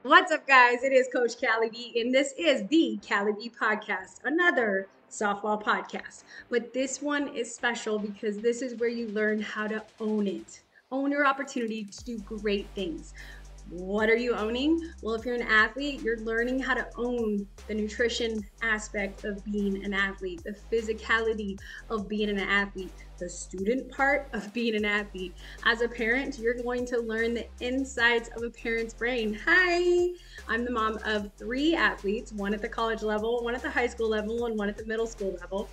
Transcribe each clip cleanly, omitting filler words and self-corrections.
What's up, guys? It is Coach Kally V, and this is the Kally V podcast, another softball podcast. But this one is special because this is where you learn how to own it, own your opportunity to do great things. What are you owning? Well, if you're an athlete, you're learning how to own the nutrition aspect of being an athlete, the physicality of being an athlete, the student part of being an athlete. As a parent, you're going to learn the insides of a parent's brain. Hi, I'm the mom of 3 athletes, one at the college level, one at the high school level, and one at the middle school level.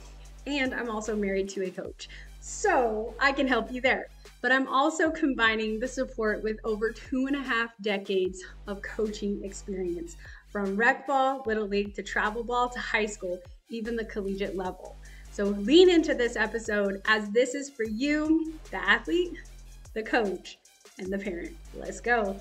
And I'm also married to a coach. So I can help you there. But I'm also combining the support with over 2.5 decades of coaching experience from rec ball, little league to travel ball to high school, even the collegiate level. So lean into this episode as this is for you, the athlete, the coach, and the parent. Let's go.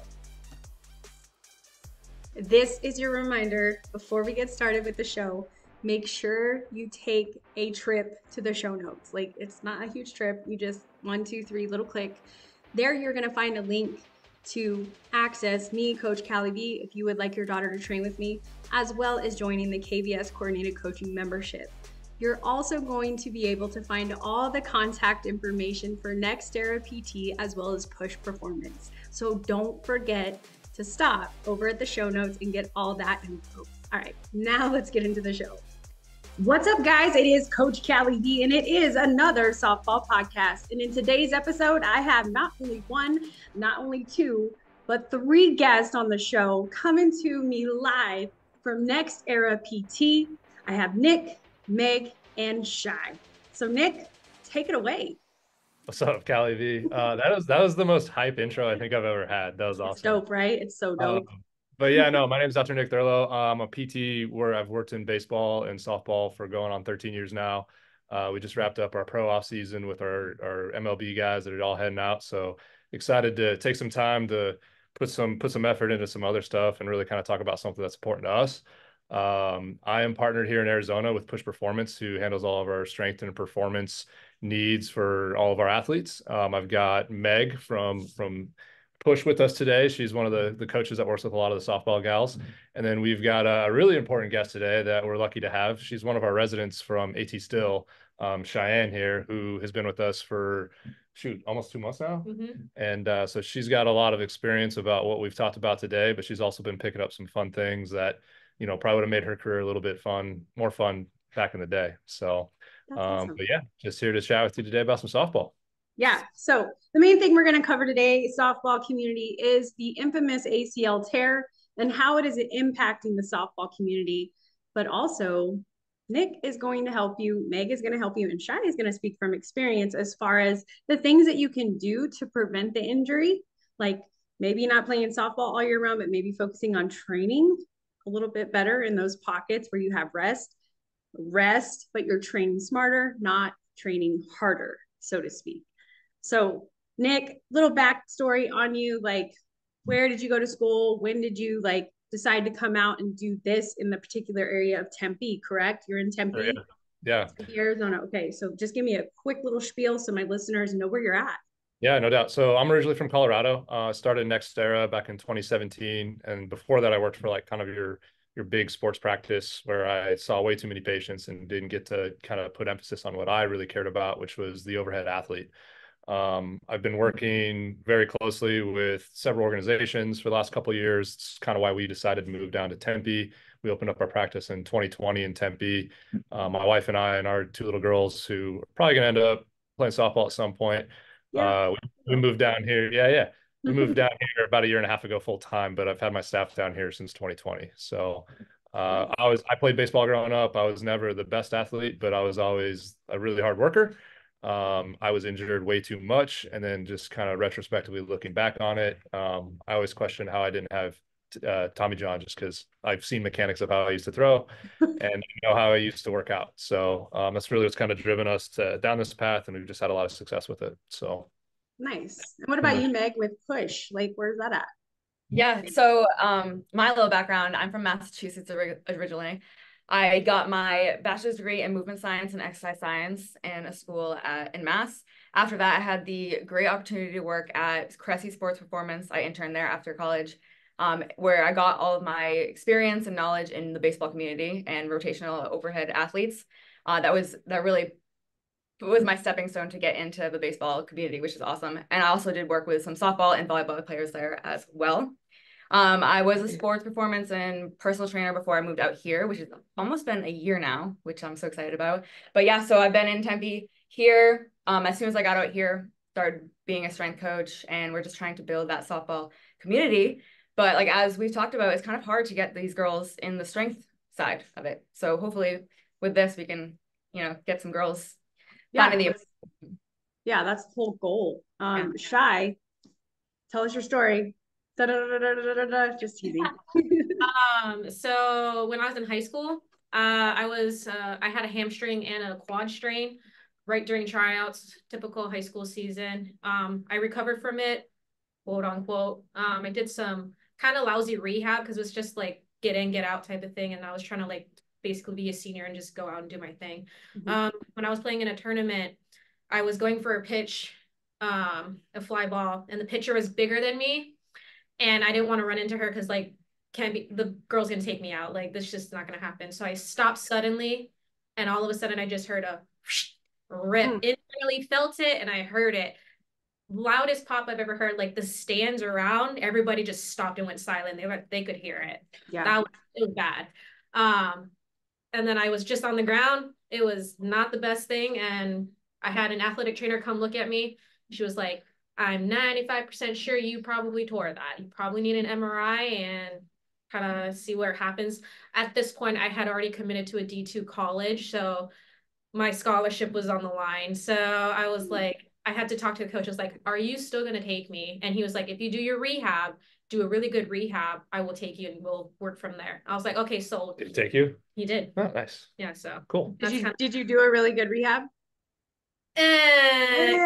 This is your reminder before we get started with the show. Make sure you take a trip to the show notes. Like, it's not a huge trip. You just 1, 2, 3 little click. There you're going to find a link to access me, Coach Kally V, if you would like your daughter to train with me, as well as joining the KVS Coordinated Coaching membership. You're also going to be able to find all the contact information for NextEra PT as well as Push Performance. So don't forget to stop over at the show notes and get all that info. All right, now let's get into the show. What's up, guys? It is Coach Kally V, and it is another softball podcast. And in today's episode, I have not only one, not only two, but 3 guests on the show coming to me live from NextEra PT. I have Nick, Meg, and Shy. So Nick, take it away. What's up, Kally V? That was the most hype intro I think I've ever had. That was It's awesome. dope, right? It's so dope. But yeah, no, my name is Dr. Nick Thurlow. I'm a PT where I've worked in baseball and softball for going on 13 years now. We just wrapped up our pro off season with our MLB guys that are all heading out. So excited to take some time to put some effort into some other stuff and really kind of talk about something that's important to us. I am partnered here in Arizona with Push Performance, who handles all of our strength and performance needs for all of our athletes. I've got Meg from Push with us today. She's one of the coaches that works with a lot of the softball gals. And then we've got a really important guest today that we're lucky to have. She's one of our residents from AT Still, Cheyenne here, who has been with us for almost 2 months now. And so she's got a lot of experience about what we've talked about today, but she's also been picking up some fun things that, probably would have made her career a little bit more fun back in the day. So, That's awesome. but yeah, just here to chat with you today about some softball. Yeah. So the main thing we're going to cover today, softball community, is the infamous ACL tear and how it is impacting the softball community. But also, Nick is going to help you, Meg is going to help you, and Shani is going to speak from experience as far as the things that you can do to prevent the injury. Like maybe not playing softball all year round, but maybe focusing on training a little bit better in those pockets where you have rest, but you're training smarter, not training harder, so to speak. So, Nick, little backstory on you. Like, where did you go to school? When did you decide to come out and do this in the particular area of Tempe? Correct? You're in Oh, Tempe, yeah. Yeah. Tempe, Arizona. Okay, so just give me a quick little spiel so my listeners know where you're at. Yeah, no doubt. So I'm originally from Colorado. Started NextEra back in 2017, and before that, I worked for like kind of your big sports practice where I saw way too many patients and didn't get to kind of put emphasis on what I really cared about, which was the overhead athlete. I've been working very closely with several organizations for the last couple of years. It's kind of why we decided to move down to Tempe. We opened up our practice in 2020 in Tempe. My wife and I and our 2 little girls, who are probably going to end up playing softball at some point. Yeah. We moved down here. Yeah, yeah. We moved down here about a year and a half ago full time, but I've had my staff down here since 2020. So I played baseball growing up. I was never the best athlete, but I was always a really hard worker. I was injured way too much, and then just kind of retrospectively looking back on it, I always question how I didn't have Tommy John, just because I've seen mechanics of how I used to throw and how I used to work out. So that's really what's kind of driven us down this path, and we've just had a lot of success with it. So Nice. And what about you, Meg, with Push? Like, where's that at? Yeah, so my little background, I'm from Massachusetts originally. I got my bachelor's degree in movement science and exercise science in a school in Mass. After that, I had the great opportunity to work at Cressy Sports Performance. I interned there after college. where I got all of my experience and knowledge in the baseball community and rotational overhead athletes. That really was my stepping stone to get into the baseball community, which is awesome. And I also did work with some softball and volleyball players there as well. I was a sports performance and personal trainer before I moved out here, which has almost been a year now, which I'm so excited about. But yeah, so I've been in Tempe here. As soon as I got out here, started being a strength coach, and we're just trying to build that softball community. But like, as we've talked about, it's kind of hard to get these girls in the strength side of it. So hopefully with this, we can, get some girls finding the. Yeah, that's the whole goal. Shy, tell us your story. Just teasing. So when I was in high school, I had a hamstring and a quad strain right during tryouts, typical high school season. I recovered from it, quote unquote. I did some kind of lousy rehab because it was just like get in, get out type of thing. And I was trying to like basically be a senior and just go out and do my thing. When I was playing in a tournament, I was going for a pitch, a fly ball, and the pitcher was bigger than me. And I didn't want to run into her because like the girl's gonna take me out. Like this just not gonna happen. So I stopped suddenly, and all of a sudden I just heard a rip. Internally felt it, and I heard it. Loudest pop I've ever heard. Like the stands around, everybody just stopped and went silent. They could hear it. Yeah, it was bad. And then I was just on the ground. It was not the best thing, and I had an athletic trainer come look at me. She was like, I'm 95% sure you probably tore that. You probably need an MRI and kind of see where it happens. At this point, I had already committed to a D2 college, so my scholarship was on the line. So I was like, I had to talk to the coach. I was like, are you still going to take me? And he was like, if you do your rehab, do a really good rehab, I will take you and we'll work from there. I was like, okay, sold. Did he take you? He did. Oh, nice. Yeah, so. Cool. Did you do a really good rehab? Knowing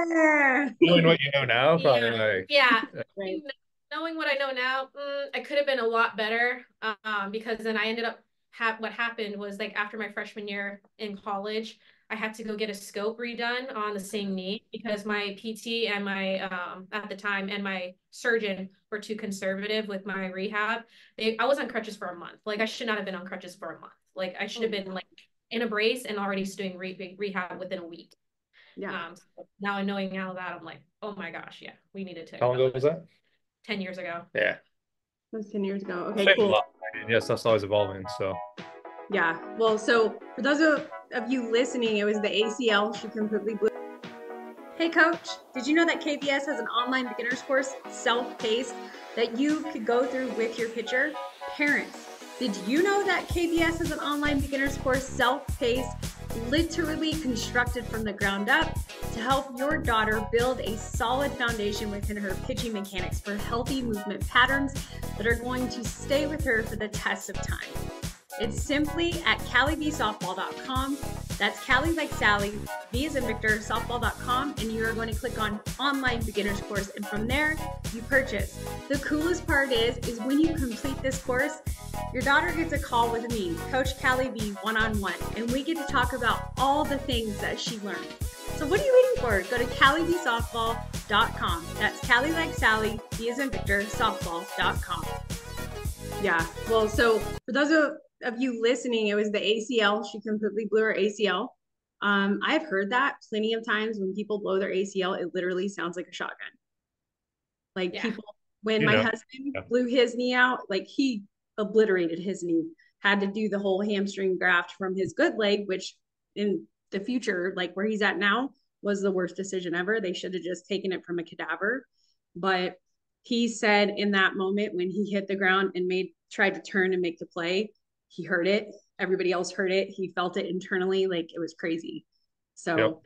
what you know now, probably right. Knowing what I know now, I could have been a lot better. Because then I ended up what happened was like after my freshman year in college, I had to go get a scope redone on the same knee because my PT and my at the time and my surgeon were too conservative with my rehab. I was on crutches for a month. Like I should not have been on crutches for a month. Like I should have been like in a brace and already doing rehab within a week. Yeah. So now knowing now that I'm like, oh my gosh, yeah, we needed to. How long ago was that? 10 years ago. Yeah. That was 10 years ago. Okay, cool. Yes, that's always evolving. So. Yeah. Well, so for those of you listening, it was the ACL. She completely blew. Hey, Coach, did you know that KVS has an online beginner's course, self-paced, that you could go through with your pitcher? Parents, did you know that KVS has an online beginner's course, self-paced, literally constructed from the ground up to help your daughter build a solid foundation within her pitching mechanics for healthy movement patterns that are going to stay with her for the test of time? It's simply at KallyVSoftball.com. That's Kally like Sally, V as in Victor, softball.com, and you are going to click on online beginner's course, and from there you purchase. The coolest part is when you complete this course, your daughter gets a call with me, Coach Kally V, one-on-one, and we get to talk about all the things that she learned. So what are you waiting for? Go to KallyVSoftball.com. That's Kally like Sally, V as in Victor, softball.com. Yeah, well, so for those of you listening, it was the ACL. She completely blew her ACL. I've heard that plenty of times when people blow their ACL, it literally sounds like a shotgun. Like people, when my husband blew his knee out, like he obliterated his knee, had to do the whole hamstring graft from his good leg, which in the future, like where he's at now, was the worst decision ever. They should have just taken it from a cadaver. But he said in that moment when he hit the ground and tried to turn and make the play, he heard it. Everybody else heard it. He felt it internally. Like it was crazy. So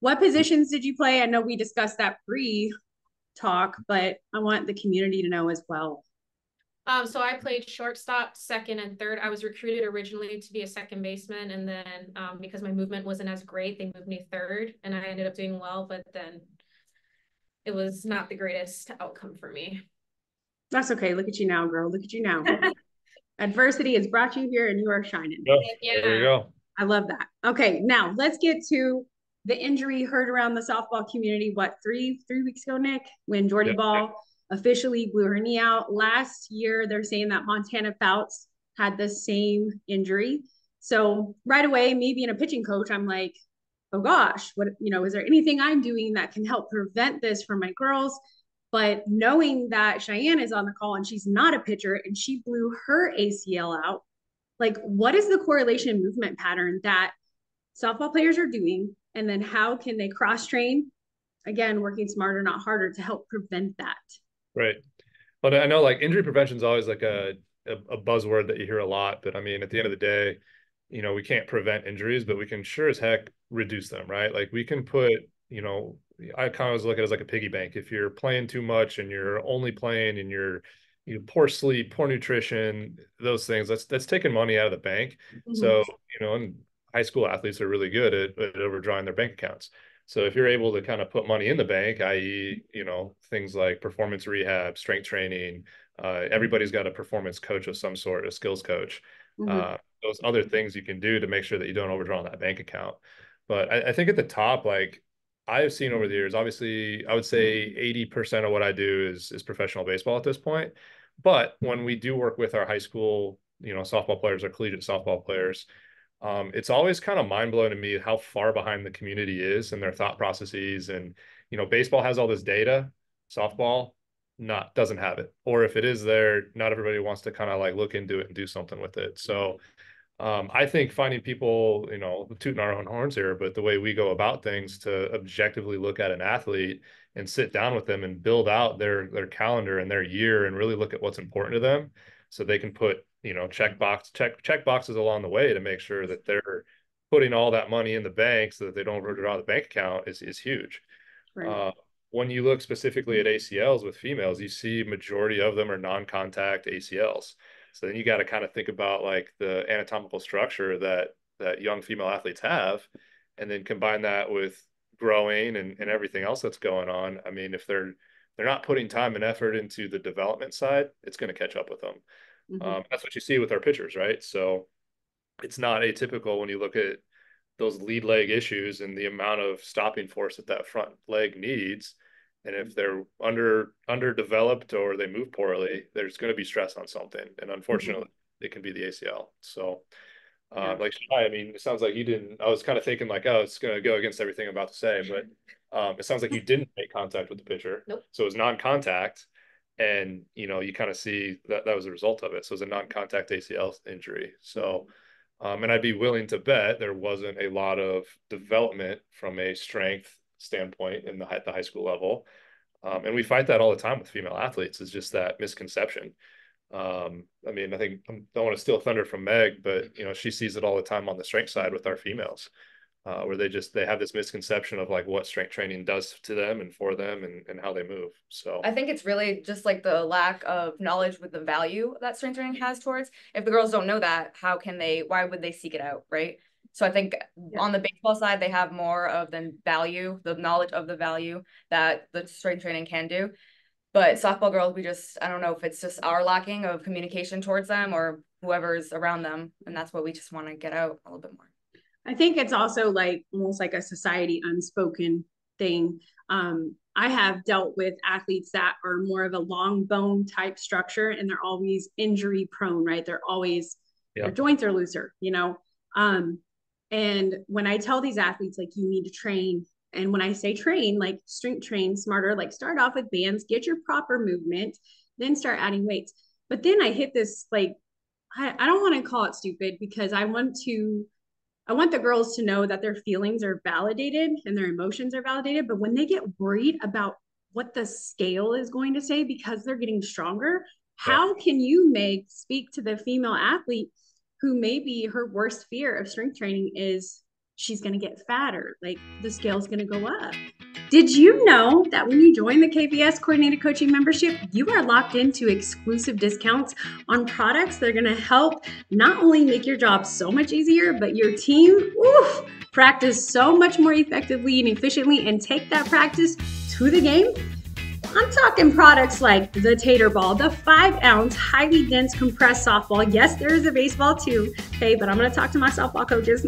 what positions did you play? I know we discussed that pre-talk, but I want the community to know as well. So I played shortstop, second, and third. I was recruited originally to be a second baseman, and then because my movement wasn't as great, they moved me third, and I ended up doing well, but then it was not the greatest outcome for me. That's okay. Look at you now, girl. Look at you now. Adversity has brought you here and you are shining. Yeah. There you go. I love that. Okay, now let's get to the injury heard around the softball community. What, three weeks ago, Nick, when Jordy Ball officially blew her knee out. Last year, they're saying that Montana Fouts had the same injury. So right away, me being a pitching coach, I'm like, oh gosh, what, is there anything I'm doing that can help prevent this for my girls? But knowing that Cheyenne is on the call and she's not a pitcher and she blew her ACL out, like, what is the correlation movement pattern that softball players are doing? And then how can they cross train? Again, working smarter, not harder, to help prevent that. Right. But I know like injury prevention is always like a buzzword that you hear a lot. But I mean, at the end of the day, we can't prevent injuries, but we can sure as heck reduce them, right? Like we can put, I kind of look at it as like a piggy bank. If you're playing too much and you're only playing and you're poor sleep, poor nutrition, those things, that's taking money out of the bank. Mm-hmm. So, and high school athletes are really good at overdrawing their bank accounts. So if you're able to kind of put money in the bank, i.e., things like performance rehab, strength training, everybody's got a performance coach of some sort, a skills coach. Mm-hmm. Those other things you can do to make sure that you don't overdraw on that bank account. But I think at the top, like I've seen over the years, obviously I would say 80% of what I do is professional baseball at this point. But when we do work with our high school, softball players or collegiate softball players, it's always kind of mind-blowing to me how far behind the community is and their thought processes. And, baseball has all this data, softball doesn't have it. Or if it is there, not everybody wants to kind of like look into it and do something with it. So I think finding people, tooting our own horns here, but the way we go about things to objectively look at an athlete and sit down with them and build out their calendar and their year and really look at what's important to them so they can put, check boxes along the way to make sure that they're putting all that money in the bank so that they don't overdraw the bank account is huge. Right. When you look specifically at ACLs with females, you see majority of them are non-contact ACLs. So then you got to kind of think about like the anatomical structure that young female athletes have, and then combine that with growing and everything else that's going on. I mean, if they're not putting time and effort into the development side, it's going to catch up with them. Mm-hmm. That's what you see with our pitchers, right? So it's not atypical when you look at those lead leg issues and the amount of stopping force that front leg needs. And if they're underdeveloped or they move poorly, there's going to be stress on something. And unfortunately, mm-hmm. it can be the ACL. So like, I mean, it sounds like you didn't, I was kind of thinking like, oh, it's going to go against everything I'm about to say, but it sounds like you didn't make contact with the pitcher. Nope. So it was non-contact. And, you kind of see that was a result of it. So it was a non-contact ACL injury. So, and I'd be willing to bet there wasn't a lot of development from a strength standpoint in the high school level. And we fight that all the time with female athletes, is just that misconception. I mean, I think I don't want to steal thunder from Meg, but, she sees it all the time on the strength side with our females. Where they have this misconception of like what strength training does to them and for them and how they move. So I think it's really just like the lack of knowledge with the value that strength training has towards. If the girls don't know that, why would they seek it out, right? So I think on the baseball side, they have more of the knowledge of the value that the strength training can do. But softball girls, I don't know if it's just our lacking of communication towards them or whoever's around them. And that's what we just want to get out a little bit more. I think it's also like almost like a society unspoken thing. I have dealt with athletes that are more of a long bone type structure and they're always injury prone, right? They're always, their joints are looser, and when I tell these athletes, like, you need to train, and when I say train, like strength train smarter, like start off with bands, get your proper movement, then start adding weights. But then I hit this, like, I don't want to call it stupid because I want the girls to know that their feelings are validated and their emotions are validated. But when they get worried about what the scale is going to say because they're getting stronger, how can you speak to the female athlete who maybe her worst fear of strength training is she's going to get fatter, like the scale's going to go up? Did you know that when you join the KVS Coordinated Coaching membership, you are locked into exclusive discounts on products that are going to help not only make your job so much easier, but your team practice so much more effectively and efficiently and take that practice to the game? I'm talking products like the Tater Ball, the 5-ounce, highly dense compressed softball. Yes, there is a baseball too, okay, but I'm going to talk to my softball coaches.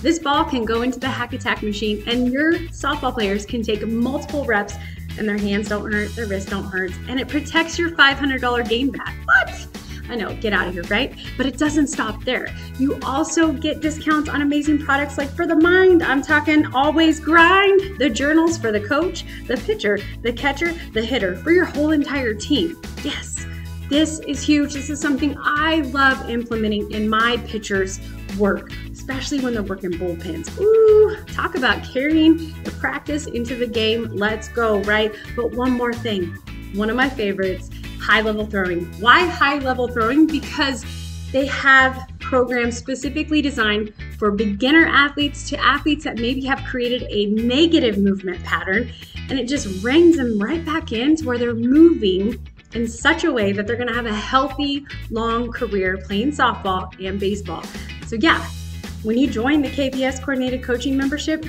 This ball can go into the hack attack machine and your softball players can take multiple reps and their hands don't hurt, their wrists don't hurt, and it protects your $500 game bag. What? I know, get out of here, right? But it doesn't stop there. You also get discounts on amazing products like for the mind. I'm talking Always Grind, the journals for the coach, the pitcher, the catcher, the hitter, for your whole entire team. Yes, this is huge. This is something I love implementing in my pitchers' work, especially when they're working bullpens. Ooh, talk about carrying the practice into the game. Let's go, right? But one more thing, one of my favorites, high-level throwing. Why high-level throwing? Because they have programs specifically designed for beginner athletes to athletes that maybe have created a negative movement pattern, and it just reins them right back in to where they're moving in such a way that they're going to have a healthy, long career playing softball and baseball. So yeah, when you join the KVS Coordinated Coaching membership,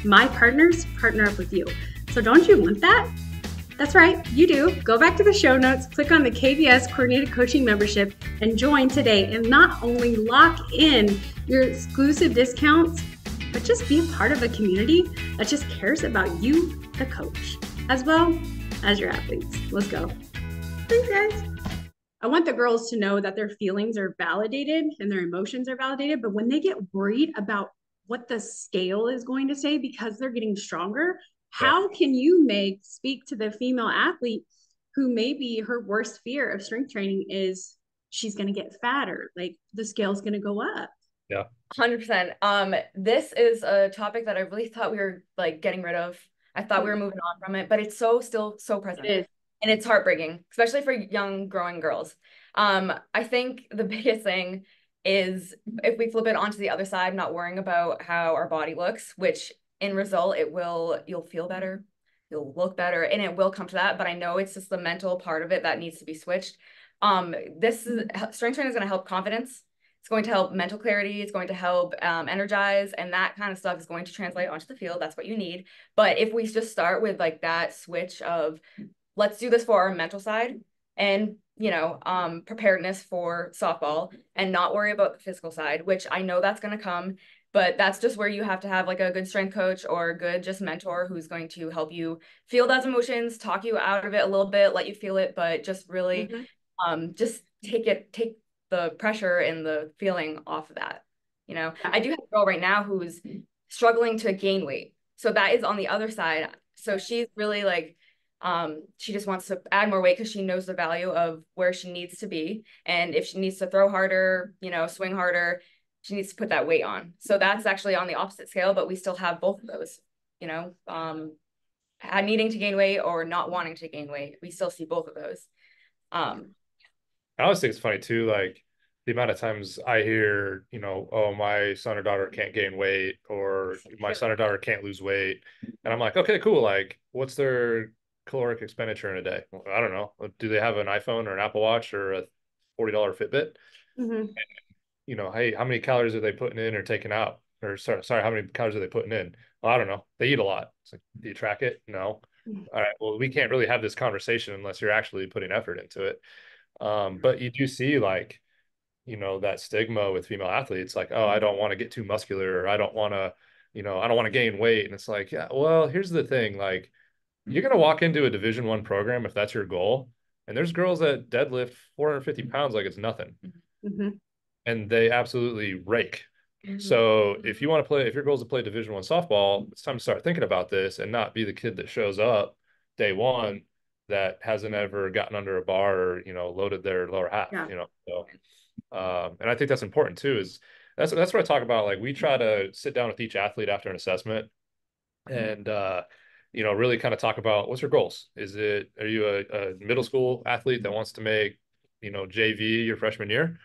my partners partner up with you. So don't you want that? That's right, you do. Go back to the show notes, click on the KVS Coordinated Coaching membership, and join today. And not only lock in your exclusive discounts, but just be a part of a community that just cares about you, the coach, as well as your athletes. Let's go. Thanks, guys. I want the girls to know that their feelings are validated and their emotions are validated. But when they get worried about what the scale is going to say because they're getting stronger, how can you speak to the female athlete who maybe her worst fear of strength training is she's going to get fatter, like the scale's going to go up? Yeah. 100%. This is a topic that I really thought we were like getting rid of. I thought we were moving on from it, but it's still so present. It is. And it's heartbreaking, especially for young growing girls. I think the biggest thing is if we flip it onto the other side, not worrying about how our body looks, which in result, you'll feel better, you'll look better, and it will come to that. But I know it's just the mental part of it that needs to be switched. Strength training is going to help confidence. It's going to help mental clarity. It's going to help energize, and that kind of stuff is going to translate onto the field. That's what you need. But if we just start with like that switch of let's do this for our mental side and preparedness for softball and not worry about the physical side, which I know that's going to come. But that's just where you have to have like a good strength coach or a good just mentor who's going to help you feel those emotions, talk you out of it a little bit, let you feel it, but just really just take the pressure and the feeling off of that. I do have a girl right now who's struggling to gain weight. So that is on the other side. So she's really like, she just wants to add more weight because she knows the value of where she needs to be. And if she needs to throw harder, swing harder, she needs to put that weight on. So that's actually on the opposite scale, but we still have both of those, needing to gain weight or not wanting to gain weight. We still see both of those. I always think it's funny too, like the amount of times I hear, oh, my son or daughter can't gain weight, or my son or daughter can't lose weight. And I'm like, okay, cool. Like, what's their caloric expenditure in a day? Well, I don't know. Do they have an iPhone or an Apple Watch or a $40 Fitbit? Mm-hmm. Hey, how many calories are they putting in or taking out? Or sorry, how many calories are they putting in? Well, I don't know. They eat a lot. It's like, do you track it? No. All right. Well, we can't really have this conversation unless you're actually putting effort into it. But you do see like, that stigma with female athletes, like, oh, I don't want to get too muscular, or I don't want to, I don't want to gain weight. And it's like, yeah, well, here's the thing. Like, you're going to walk into a Division I program if that's your goal. And there's girls that deadlift 450 pounds like it's nothing. Mm-hmm. And they absolutely rake. So if your goal is to play Division I softball, it's time to start thinking about this and not be the kid that shows up day one that hasn't ever gotten under a bar or, loaded their lower half, So, and I think that's important too, is that's what I talk about. Like, we try to sit down with each athlete after an assessment and, really kind of talk about what's your goals. Are you a middle school athlete that wants to make, JV your freshman year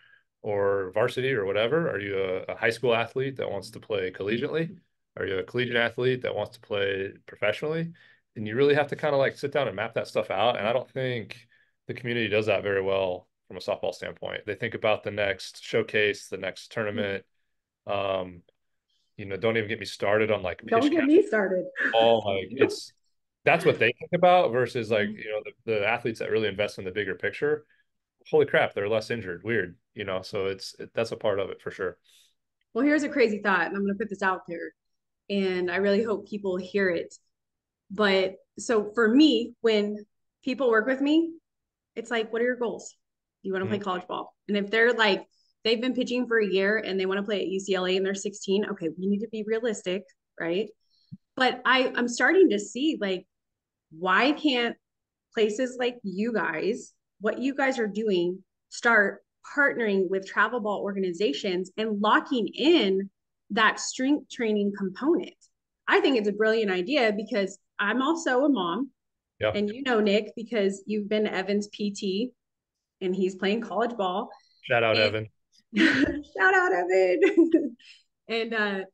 or varsity or whatever? Are you a high school athlete that wants to play collegiately? Are you a collegiate athlete that wants to play professionally? And you really have to kind of like sit down and map that stuff out. And I don't think the community does that very well from a softball standpoint. They think about the next showcase, the next tournament. Don't even get me started on like pitch Don't get me started. That's what they think about versus like, the athletes that really invest in the bigger picture. Holy crap, they're less injured. Weird, so that's a part of it for sure. Well, here's a crazy thought, and I'm going to put this out there, and I really hope people hear it. But so for me, when people work with me, it's like, what are your goals? You want to play college ball? And if they're like, they've been pitching for a year and they want to play at UCLA and they're 16, okay, we need to be realistic, right? But I'm starting to see like, why can't places like you guys, what you guys are doing, start partnering with travel ball organizations and locking in that strength training component? I think it's a brilliant idea because I'm also a mom. Yeah. And you know, Nick, because you've been Evan's PT and he's playing college ball. Shout out, And Evan. shout out, Evan. And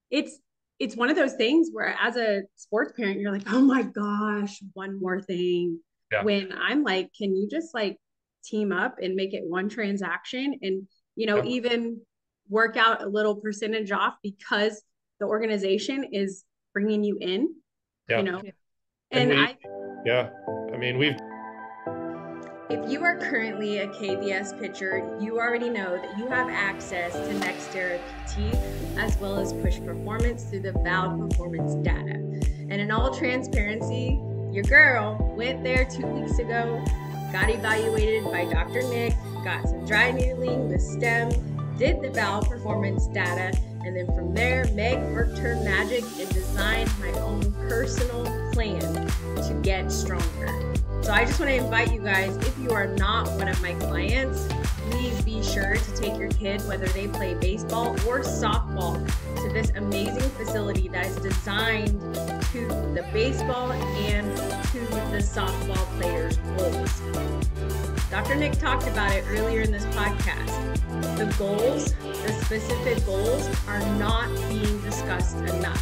it's it's one of those things where as a sports parent, you're like, oh my gosh, one more thing. Yeah. When I'm like, can you just like team up and make it one transaction and, you know, even work out a little percentage off because the organization is bringing you in, you know? And I mean, if you are currently a KVS pitcher, you already know that you have access to NextEra PT as well as push performance through the valve performance data. And in all transparency, your girl went there 2 weeks ago, got evaluated by Dr. Nick, got some dry needling with stem, did the valve performance data, and then from there, Meg worked her magic and designed my own personal plan to get stronger. So I just want to invite you guys, if you are not one of my clients, please be sure to take your kid, whether they play baseball or softball, to this amazing facility that is designed to the baseball and to the softball players' goals. Dr. Nick talked about it earlier in this podcast. The goals, the specific goals, are not being discussed enough.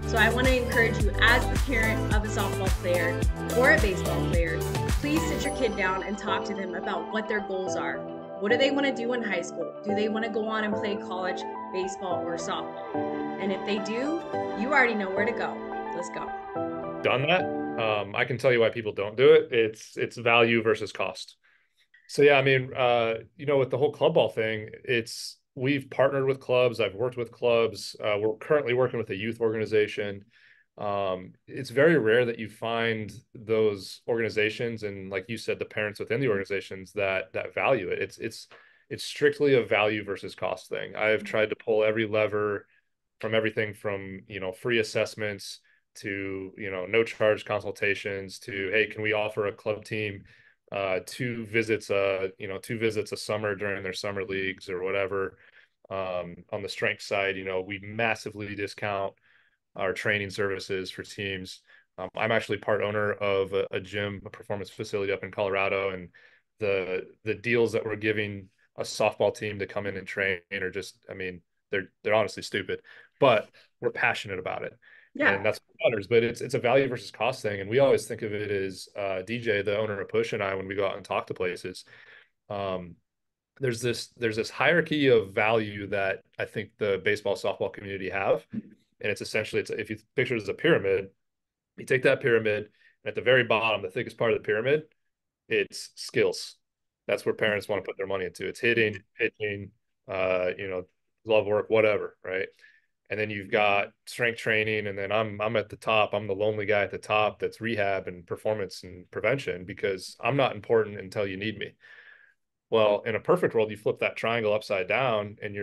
So I want to encourage you as the parent of a softball player or a baseball player, please sit your kid down and talk to them about what their goals are. What do they want to do in high school? Do they want to go on and play college baseball or softball? And if they do, you already know where to go. Let's go. Done that. I can tell you why people don't do it. It's value versus cost. So yeah, I mean, you know, with the whole club ball thing, we've partnered with clubs. I've worked with clubs. We're currently working with a youth organization. It's very rare that you find those organizations and, like you said, the parents within the organizations that value it. It's strictly a value versus cost thing. I've tried to pull every lever from everything from, you know, free assessments to, you know, no charge consultations to, hey, can we offer a club team 2 visits a summer during their summer leagues or whatever. On the strength side, you know, we massively discount our training services for teams. I'm actually part owner of a gym, a performance facility up in Colorado, and the deals that we're giving a softball team to come in and train are just, I mean, they're honestly stupid, but we're passionate about it. Yeah. And that's what matters. But it's a value versus cost thing. And we always think of it as DJ, the owner of Push, and I, when we go out and talk to places, there's this hierarchy of value that I think the baseball softball community have. And it's essentially, if you picture it as a pyramid, you take that pyramid, and at the very bottom, the thickest part of the pyramid, it's skills. That's where parents want to put their money into. It's hitting, pitching, you know, glove work, whatever, right? And then you've got strength training, and then I'm at the top. I'm the lonely guy at the top that's rehab and performance and prevention, because I'm not important until you need me. Well, in a perfect world, you flip that triangle upside down, and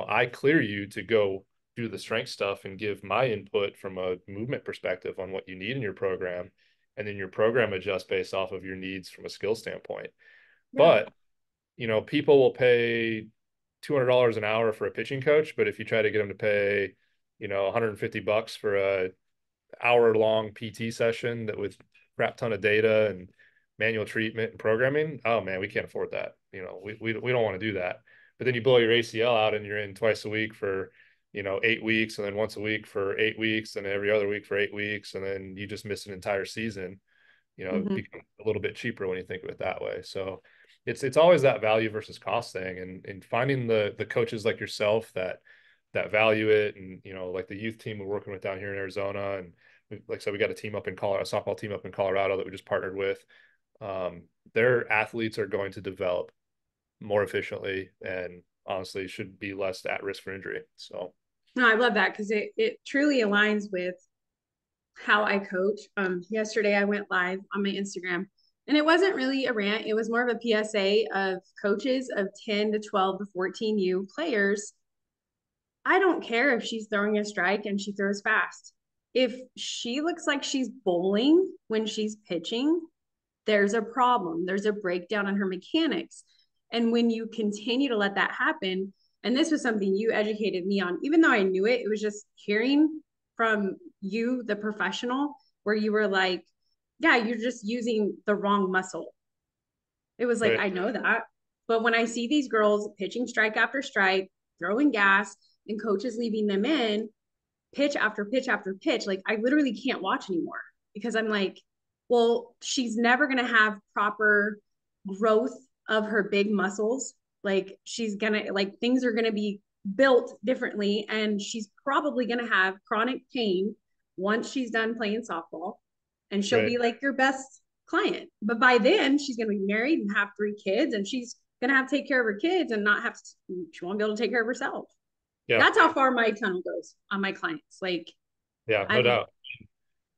I clear you to go do the strength stuff and give my input from a movement perspective on what you need in your program. And then your program adjusts based off of your needs from a skill standpoint. Yeah. But, you know, people will pay $200 an hour for a pitching coach, but if you try to get them to pay, you know, $150 for a hour-long PT session that with crap ton of data and manual treatment and programming, oh man, we can't afford that. You know, we don't want to do that. But then you blow your ACL out and you're in twice a week for, you know, 8 weeks, and then once a week for 8 weeks, and every other week for 8 weeks, and then you just miss an entire season. You know, it becomes a little bit cheaper when you think of it that way. So it's always that value versus cost thing, and finding the coaches like yourself that value it. And, you know, like the youth team we're working with down here in Arizona, and like I said, we got a team up in Colorado, a softball team up in Colorado that we just partnered with. Their athletes are going to develop more efficiently and honestly should be less at risk for injury. So no, I love that, because it truly aligns with how I coach. Yesterday I went live on my Instagram, and it wasn't really a rant. It was more of a PSA of coaches of 10 to 12 to 14U players. I don't care if she's throwing a strike and she throws fast. If she looks like she's bowling when she's pitching, there's a problem. There's a breakdown in her mechanics. And when you continue to let that happen, and this was something you educated me on, even though I knew it, it was just hearing from you, the professional, where you were like, yeah, you're just using the wrong muscle. It was like, Right. I know that. But when I see these girls pitching strike after strike, throwing gas, and coaches leaving them in, pitch after pitch after pitch, like I literally can't watch anymore because I'm like, well, she's never going to have proper growth of her big muscles. Like she's going to, like, things are going to be built differently. And she's probably going to have chronic pain once she's done playing softball. And she'll Right. be like your best client. But by then, she's going to be married and have 3 kids, and she's going to have to take care of her kids and not have to, she won't be able to take care of herself. Yeah. That's how far my tunnel goes on my clients. Like, Yeah, no I'm doubt. You hit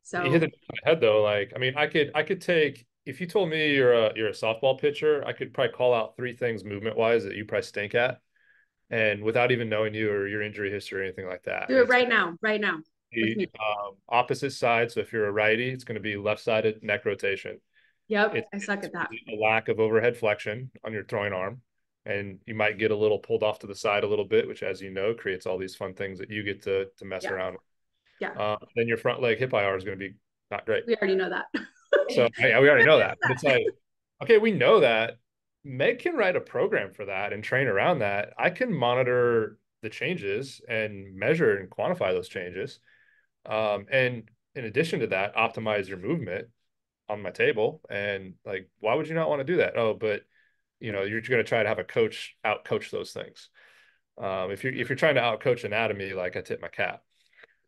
so the nail on the head though. Like, I mean, I could take, if you told me you're a softball pitcher, I could probably call out 3 things movement wise that you probably stink at, and without even knowing you or your injury history or anything like that. do it right now with The me. opposite side. So if you're a righty, it's going to be left-sided neck rotation. Yep, It's I suck at that. a lack of overhead flexion on your throwing arm, and you might get a little pulled off to the side a little bit, which, as you know, creates all these fun things that you get to mess Yeah, around with. yeah, Then your front leg hip IR is going to be not great. we already know that. So yeah, we already know that. But it's like, okay, we know that. Meg can write a program for that and train around that. I can monitor the changes and measure and quantify those changes. And in addition to that, optimize your movement on my table. And like, why would you not want to do that? Oh, but you're going to try to have a coach out coach those things. If you're trying to out coach anatomy, like I tip my cap.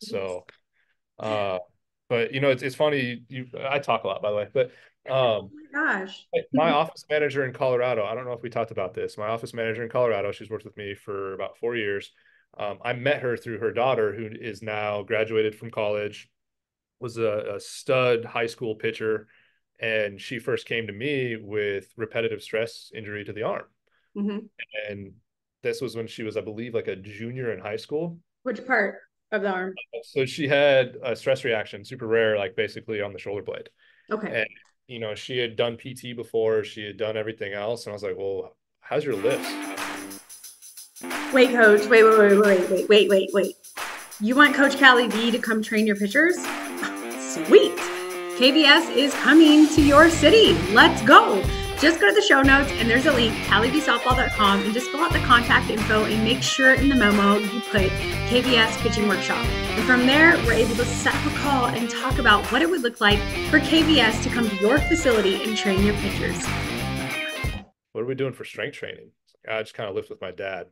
So, uh, but it's funny. I talk a lot, by the way, but Oh my gosh. my office manager in Colorado, I don't know if we talked about this. My office manager in Colorado, she's worked with me for about 4 years. I met her through her daughter, who is now graduated from college, was a stud high school pitcher, and she first came to me with repetitive stress injury to the arm. Mm-hmm. And this was when she was, I believe, like a junior in high school. Which part of the arm? So she had a stress reaction, super rare, like basically on the shoulder blade. Okay. And she had done PT before, she had done everything else, and I was like, well, how's your lifts? Wait, coach. Wait. You want Coach Kally V to come train your pitchers? Sweet. KVS is coming to your city. Let's go. Just go to the show notes and there's a link, KallyVSoftball.com, and just fill out the contact info and make sure in the memo you put KVS Pitching Workshop. And from there, we're able to set up a call and talk about what it would look like for KVS to come to your facility and train your pitchers. What are we doing for strength training? I just kind of lived with my dad.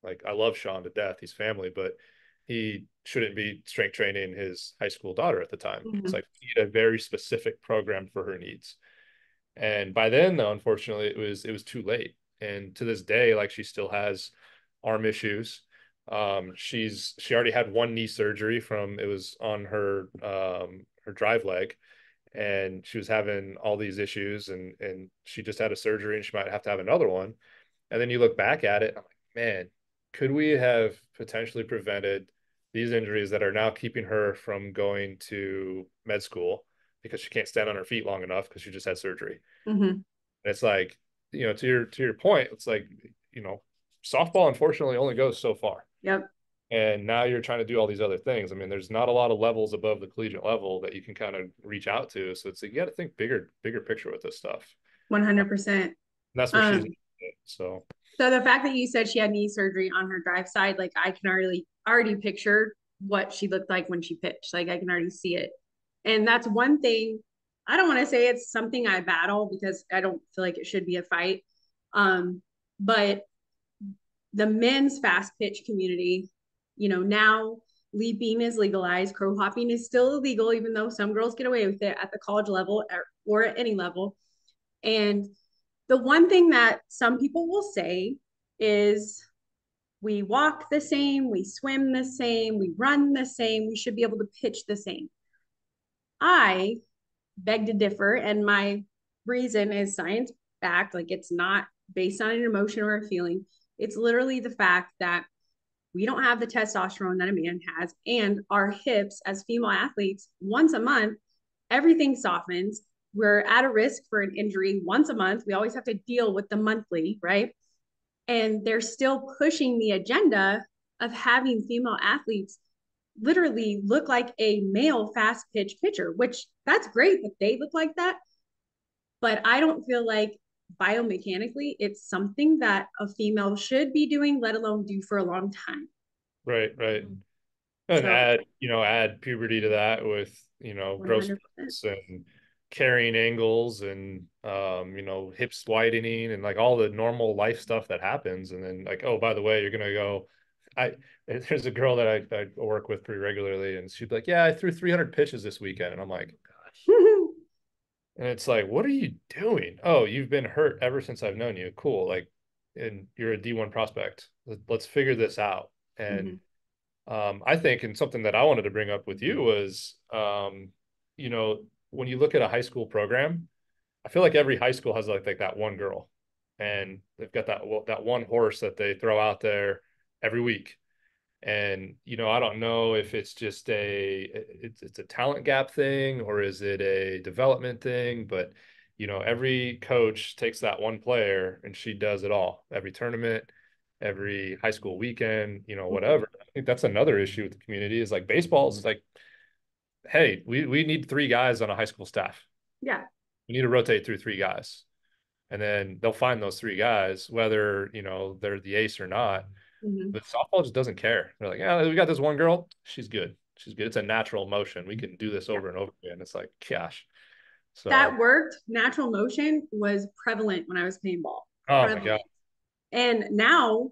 Like, I love Sean to death. He's family, but he shouldn't be strength training his high school daughter at the time. Mm-hmm. It's like we need a very specific program for her needs. And by then, though, unfortunately, it was too late. And to this day, like, she still has arm issues. She already had 1 knee surgery it was on her drive leg, and she was having all these issues, and she just had a surgery, and she might have to have another one. And then you look back at it, I'm like, man, could we have potentially prevented these injuries that are now keeping her from going to med school because she can't stand on her feet long enough because she just had surgery. Mm-hmm. And it's like, to your point, it's like, softball unfortunately only goes so far. Yep. And now you're trying to do all these other things. I mean, there's not a lot of levels above the collegiate level that you can kind of reach out to. So it's like, you got to think bigger picture with this stuff. 100%. And that's what she's doing. So the fact that you said she had knee surgery on her drive side, like I can already picture what she looked like when she pitched. Like I can already see it. And that's one thing. I don't want to say it's something I battle because I don't feel like it should be a fight. But the men's fast pitch community, now leaping is legalized. Crow hopping is still illegal, even though some girls get away with it at the college level or at any level. And the one thing that some people will say is we walk the same, we swim the same, we run the same, we should be able to pitch the same. I beg to differ, and my reason is science backed. Like, it's not based on an emotion or a feeling. It's literally the fact that we don't have the testosterone that a man has, and our hips as female athletes, once a month, everything softens. We're at a risk for an injury once a month. We always have to deal with the monthly, right? And they're still pushing the agenda of having female athletes literally look like a male fast pitch pitcher, which that's great that they look like that. But I don't feel like biomechanically it's something that a female should be doing, let alone do for a long time. Right. And So add puberty to that with, growth 100%. spurts and carrying angles and, hips widening and like all the normal life stuff that happens. And then like, oh, by the way, you're going to go, there's a girl that I work with pretty regularly and she'd be like, yeah, I threw 300 pitches this weekend. And I'm like, gosh. And it's like, what are you doing? Oh, you've been hurt ever since I've known you. Cool. Like, and you're a D1 prospect. Let's figure this out. And I think, and something that I wanted to bring up with you was, when you look at a high school program, I feel like every high school has like that one girl, and they've got that one horse that they throw out there every week. And I don't know if it's just it's a talent gap thing or is it a development thing, but every coach takes that one player and she does it all, every tournament, every high school weekend, whatever. I think that's another issue with the community is like baseball is like, hey, we need 3 guys on a high school staff. Yeah. We need to rotate through 3 guys. And then they'll find those 3 guys, whether, they're the ace or not. But softball just doesn't care. They're like, yeah, we got this one girl. She's good. It's a natural motion. We can do this over and over again. It's like, gosh. So that worked. Natural motion was prevalent when I was playing ball. Oh prevalent. my God. And now,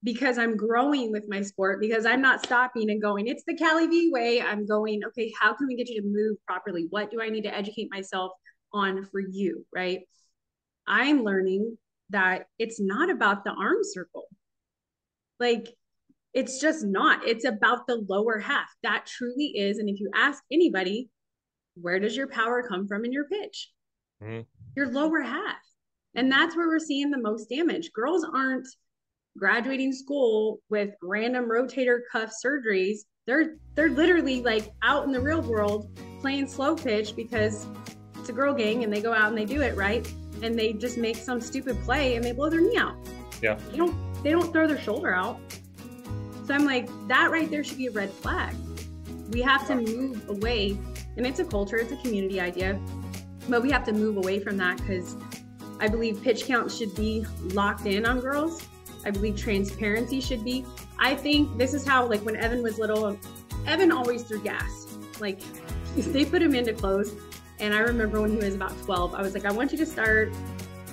because I'm growing with my sport, because I'm not stopping and going, it's the Kally V way. I'm going, okay, how can we get you to move properly? What do I need to educate myself on for you? Right. I'm learning that it's not about the arm circle. Like, it's just not. It's about the lower half. That truly is. And if you ask anybody, where does your power come from in your pitch? Your lower half. And that's where we're seeing the most damage. Girls aren't graduating school with random rotator cuff surgeries. They're literally like out in the real world playing slow pitch because it's a girl gang and they go out and they do it right. And they just make some stupid play and they blow their knee out. Yeah. They don't throw their shoulder out. So I'm like, that right there should be a red flag. We have to move away, and it's a culture, it's a community idea, but we have to move away from that because I believe pitch count should be locked in on girls. I believe transparency should be. I think this is how, like when Evan was little, Evan always threw gas. Like they put him into close. And I remember when he was about 12, I was like, I want you to start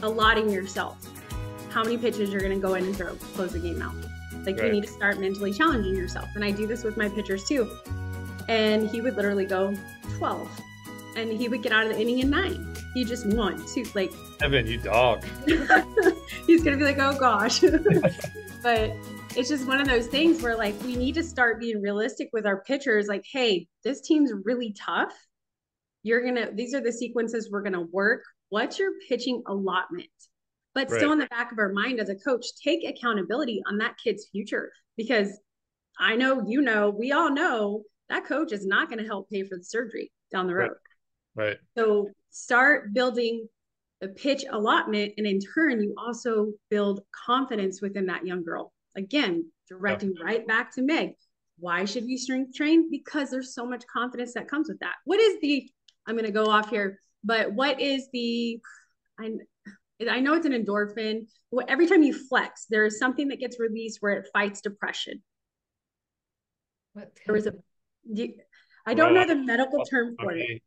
allotting yourself how many pitches you're going to go in and throw, close the game out. Like you need to start mentally challenging yourself. And I do this with my pitchers too. And he would literally go 12 and he would get out of the inning in 9. He just won too. Like, Evan, you dog. He's going to be like, oh gosh. But it's just one of those things where like, we need to start being realistic with our pitchers. Like, hey, this team's really tough. These are the sequences we're going to work. What's your pitching allotment? But still in the back of our mind as a coach, take accountability on that kid's future, because I know, we all know that coach is not going to help pay for the surgery down the road. Right. So start building a pitch allotment. And in turn, you also build confidence within that young girl. Again, directing right back to Meg. Why should we strength train? Because there's so much confidence that comes with that. I'm going to go off here, but what is I know it's an endorphin. Every time you flex, there is something that gets released where it fights depression. I don't know the medical term for it.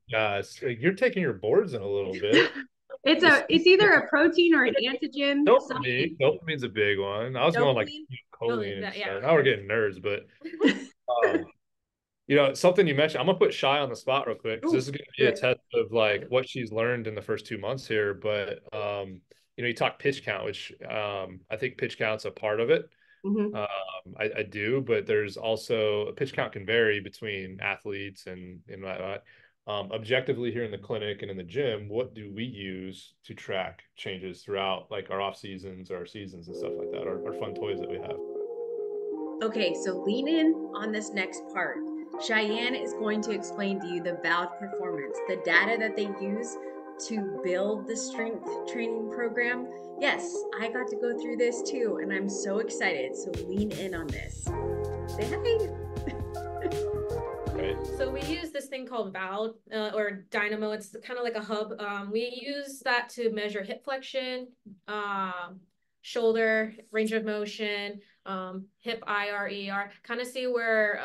You're taking your boards in a little bit. It's either a protein or an antigen. Dopamine's a big one. I was going like choline and stuff. Now we're getting nerds, but something you mentioned, I'm gonna put Shy on the spot real quick because this is gonna be a test of like what she's learned in the first 2 months here. But you talk pitch count, which I think pitch count's a part of it. I do, but there's also a pitch count can vary between athletes and whatnot. Objectively here in the clinic and in the gym, what do we use to track changes throughout like our off seasons, our seasons and stuff like that, our fun toys that we have? Okay, so lean in on this next part. Cheyenne is going to explain to you the valve performance, the data that they use to build the strength training program. Yes, I got to go through this too, and I'm so excited. So lean in on this. Say hi. Right. So we use this thing called Valve or Dynamo. It's kind of like a hub. We use that to measure hip flexion, shoulder range of motion, hip IR, kind of see where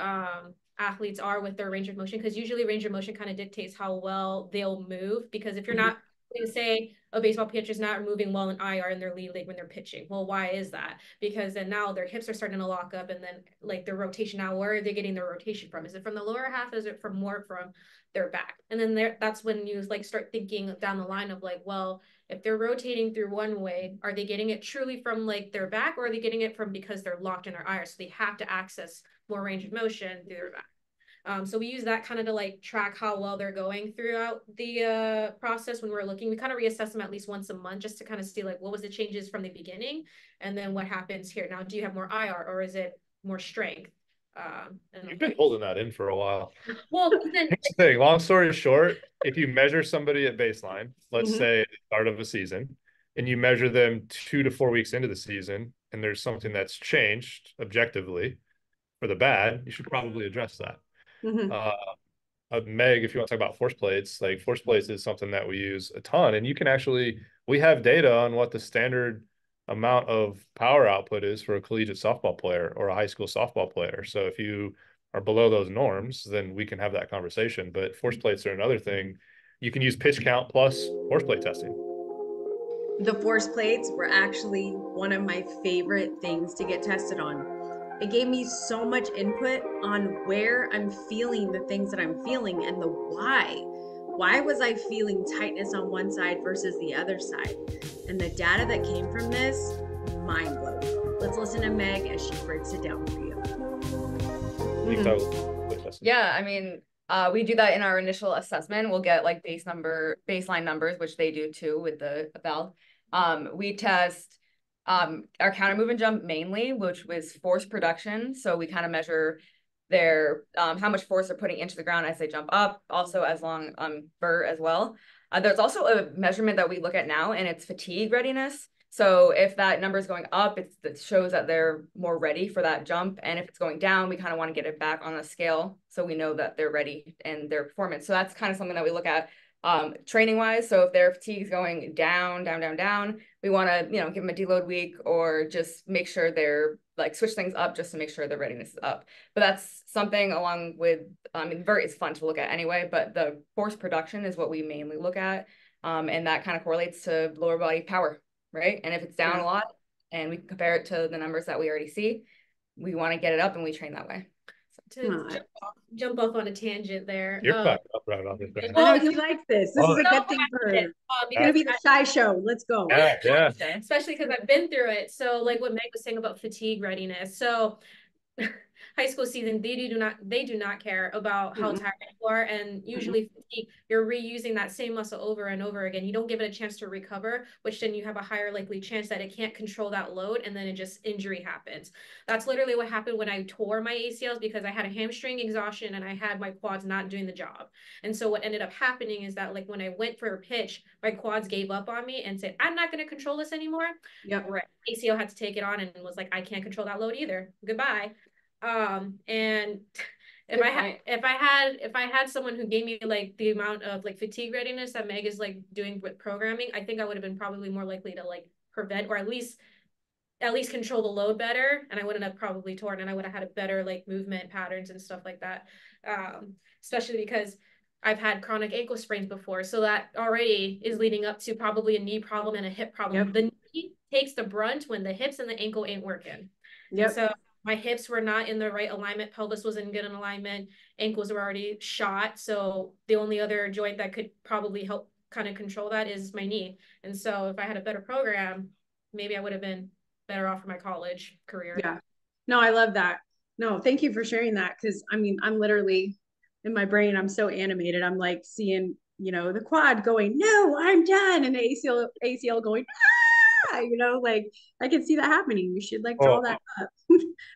athletes are with their range of motion, because usually range of motion kind of dictates how well they'll move. Because if you're not, say a baseball pitcher is not moving well in IR in their lead leg when they're pitching. Well, why is that? Because then now their hips are starting to lock up, and then like their rotation, now where are they getting their rotation from? Is it from the lower half? Is it from more from their back? And then that's when you like start thinking down the line of like, well, if they're rotating through one way, are they getting it truly from like their back, or are they getting it from because they're locked in their IR? So they have to access more range of motion through their back. So we use that kind of to like track how well they're going throughout the process. When we're looking, we kind of reassess them at least once a month just to kind of see like what was the changes from the beginning, and then what happens here. Now, do you have more IR or is it more strength? You've been holding that in for a while. Well, then here's the thing, long story short, if you measure somebody at baseline, let's say at the start of a season, and you measure them 2 to 4 weeks into the season, and there's something that's changed objectively for the bad, you should probably address that. Meg, if you want to talk about force plates, like force plates is something that we use a ton, and you can actually, we have data on what the standard amount of power output is for a collegiate softball player or a high school softball player. So if you are below those norms, then we can have that conversation. But force plates are another thing. You can use pitch count plus force plate testing. The force plates were actually one of my favorite things to get tested on. It gave me so much input on where I'm feeling the things that I'm feeling and the why. Why was I feeling tightness on one side versus the other side? And the data that came from this, mind blowing. Let's listen to Meg as she breaks it down for you. Yeah, I mean, we do that in our initial assessment. We'll get like baseline numbers, which they do too with the valve. We test our counter move and jump mainly, which was force production. So we kind of measure their how much force they're putting into the ground as they jump up, also as long vert as well. There's also a measurement that we look at now, and it's fatigue readiness. So if that number is going up, it shows that they're more ready for that jump. And if it's going down, we kind of want to get it back on the scale so we know that they're ready and their performance. So that's kind of something that we look at training wise. So if their fatigue is going down, we want to, give them a deload week, or just make sure they're like switch things up just to make sure their readiness is up. But that's something along with, vert is fun to look at anyway, but the force production is what we mainly look at. And that kind of correlates to lower body power, right? And if it's down a lot and we compare it to the numbers that we already see, we want to get it up, and we train that way. To jump off on a tangent there. You're fucked up right on this. I know he likes this. This is a good thing for her. It's gonna be the shy show. Let's go. Yeah. Especially because I've been through it. So like what Meg was saying about fatigue readiness. So high school season, they do not care about how tired you are, and usually fatigue, you're reusing that same muscle over and over again. You don't give it a chance to recover, which then you have a higher likely chance that it can't control that load, and then it just injury happens. That's literally what happened when I tore my ACLs, because I had a hamstring exhaustion and I had my quads not doing the job. And so what ended up happening is that like when I went for a pitch, my quads gave up on me and said, I'm not going to control this anymore. Right. ACL had to take it on and was like, I can't control that load either. Goodbye. And if I had someone who gave me like the amount of like fatigue readiness that Meg is like doing with programming, I think I would have been probably more likely to like prevent, or at least control the load better, and I wouldn't have probably torn, and I would have had a better like movement patterns and stuff like that. Especially because I've had chronic ankle sprains before, so that already is leading up to probably a knee problem and a hip problem. The knee takes the brunt when the hips and the ankle ain't working. So my hips were not in the right alignment. Pelvis wasn't good in alignment. Ankles were already shot. So the only other joint that could probably help kind of control that is my knee. And so if I had a better program, maybe I would have been better off for my college career. Yeah. No, I love that. No, thank you for sharing that. Cause I mean, I'm literally in my brain, I'm so animated. I'm like seeing, the quad going, no, I'm done. And the ACL going, like I can see that happening. We should like draw that up.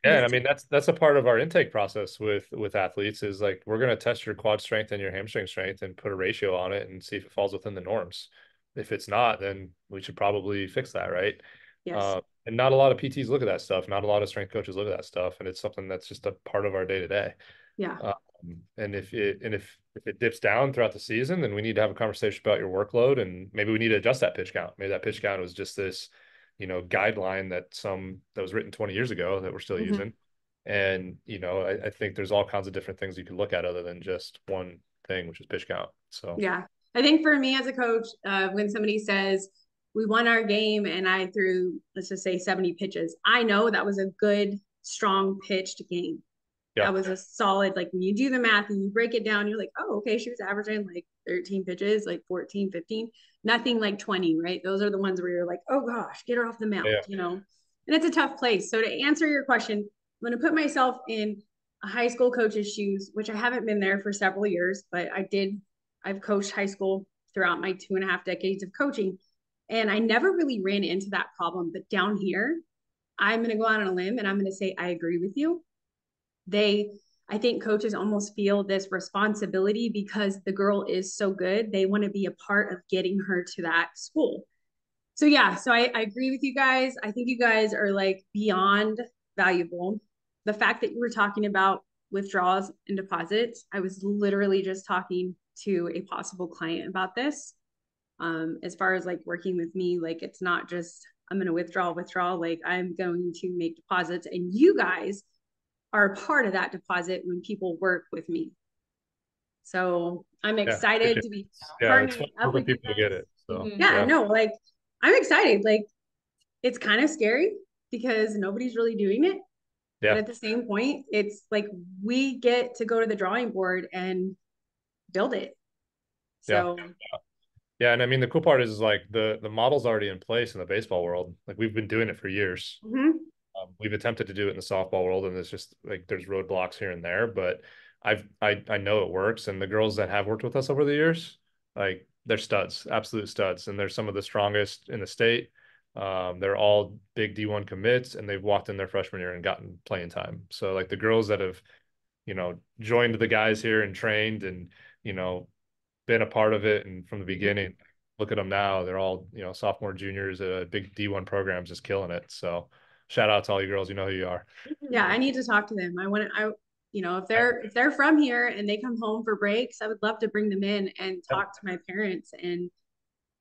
Yeah, and I mean that's a part of our intake process with athletes is like we're going to test your quad strength and your hamstring strength and put a ratio on it and see if it falls within the norms. If it's not, then we should probably fix that, right? Yes. And not a lot of PTs look at that stuff. Not a lot of strength coaches look at that stuff, and it's something that's just a part of our day to day. Yeah. And if it dips down throughout the season, then we need to have a conversation about your workload, and maybe we need to adjust that pitch count. Maybe that pitch count was just this, guideline that was written 20 years ago that we're still using. And, I think there's all kinds of different things you can look at other than just one thing, which is pitch count. So, yeah, I think for me as a coach, when somebody says we won our game and I threw, let's just say 70 pitches, I know that was a good, strong pitched game. Yeah. That was a solid, like when you do the math and you break it down, you're like, oh, okay, she was averaging like 13 pitches, like 14, 15, nothing like 20, right? Those are the ones where you're like, oh gosh, get her off the mound, and it's a tough place. So to answer your question, I'm going to put myself in a high school coach's shoes, which I haven't been there for several years, but I've coached high school throughout my 2.5 decades of coaching. And I never really ran into that problem. But down here, I'm going to go out on a limb and I'm going to say, I agree with you. I think coaches almost feel this responsibility because the girl is so good. They want to be a part of getting her to that school. So yeah, so I agree with you guys. I think you guys are like beyond valuable. The fact that you were talking about withdrawals and deposits, I was literally just talking to a possible client about this. As far as like working with me, like it's not just I'm going to withdraw, like I'm going to make deposits, and you guys are a part of that deposit when people work with me. So I'm excited to be partnering up with people to get it. So no, like I'm excited. Like it's kind of scary because nobody's really doing it. Yeah. But at the same point, it's like we get to go to the drawing board and build it. So yeah, and I mean the cool part is like the model's already in place in the baseball world. Like we've been doing it for years. We've attempted to do it in the softball world, and it's just like there's roadblocks here and there. But I know it works, and the girls that have worked with us over the years, like they're studs, absolute studs, and they're some of the strongest in the state. They're all big D1 commits, and they've walked in their freshman year and gotten playing time. So like the girls that have, joined the guys here and trained and, been a part of it. And from the beginning, look at them now, they're all, sophomore, juniors, big D1 programs, just killing it. So shout out to all you girls, you know who you are. Yeah. I need to talk to them. If they're from here and they come home for breaks, I would love to bring them in and talk to my parents and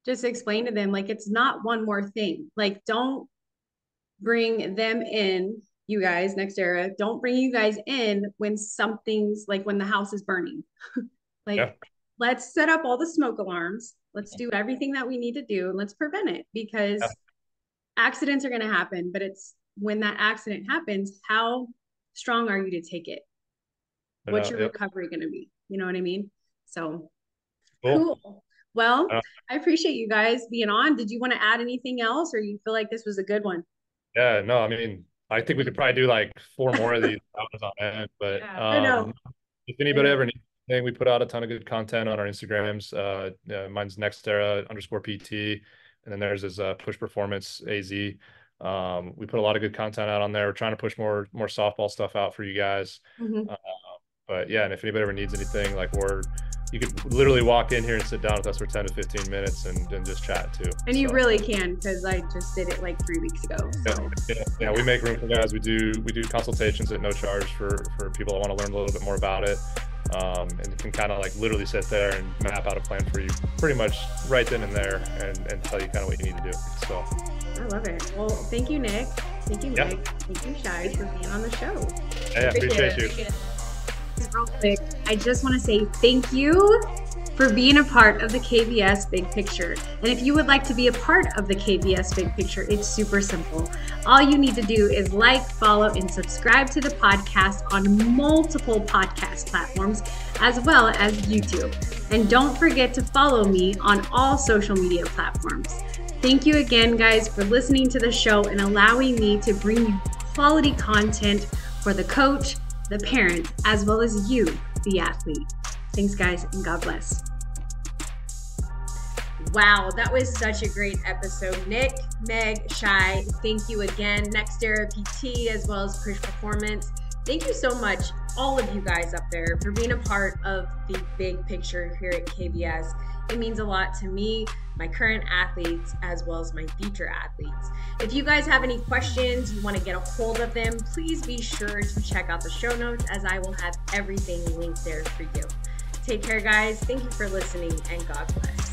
just explain to them, like, it's not one more thing. Like, don't bring them in, you guys, next era. Don't bring you guys in when something's like when the house is burning. Let's set up all the smoke alarms. Let's do everything that we need to do and let's prevent it because accidents are going to happen. But it's when that accident happens, how strong are you to take it? What's your recovery going to be? You know what I mean? So cool. Well, I appreciate you guys being on. Did you want to add anything else or you feel like this was a good one? Yeah, no, I mean, I think we could probably do like 4 more of these hours on end, but I know. If anybody ever needs anything, we put out a ton of good content on our Instagrams. Mine's nextera_PT, and then theirs is Push Performance AZ. We put a lot of good content out on there. We're trying to push more softball stuff out for you guys. But yeah, and if anybody ever needs anything, like you could literally walk in here and sit down with us for 10 to 15 minutes and just chat too. And you really can, because I just did it like 3 weeks ago. So. Yeah, we make room for guys. We do consultations at no charge for people that want to learn a little bit more about it. And you can kind of like literally sit there and map out a plan for you pretty much right then and there and tell you kind of what you need to do. So I love it. Well, thank you, Nick. Thank you, Mike. Thank you, Shai, for being on the show. Yeah, appreciate you. Real quick, I just want to say thank you for being a part of the KVS Big Picture. And if you would like to be a part of the KVS Big Picture, it's super simple. All you need to do is like, follow, and subscribe to the podcast on multiple podcast platforms, as well as YouTube. And don't forget to follow me on all social media platforms. Thank you again, guys, for listening to the show and allowing me to bring you quality content for the coach, the parent, as well as you, the athlete. Thanks, guys, and God bless. Wow, that was such a great episode. Nick, Meg, Shai, thank you again. Next Era PT as well as Push Performance. Thank you so much, all of you guys up there, for being a part of the big picture here at KVS. It means a lot to me, my current athletes, as well as my future athletes. If you guys have any questions, you want to get a hold of them, please be sure to check out the show notes, as I will have everything linked there for you. Take care, guys. Thank you for listening, and God bless.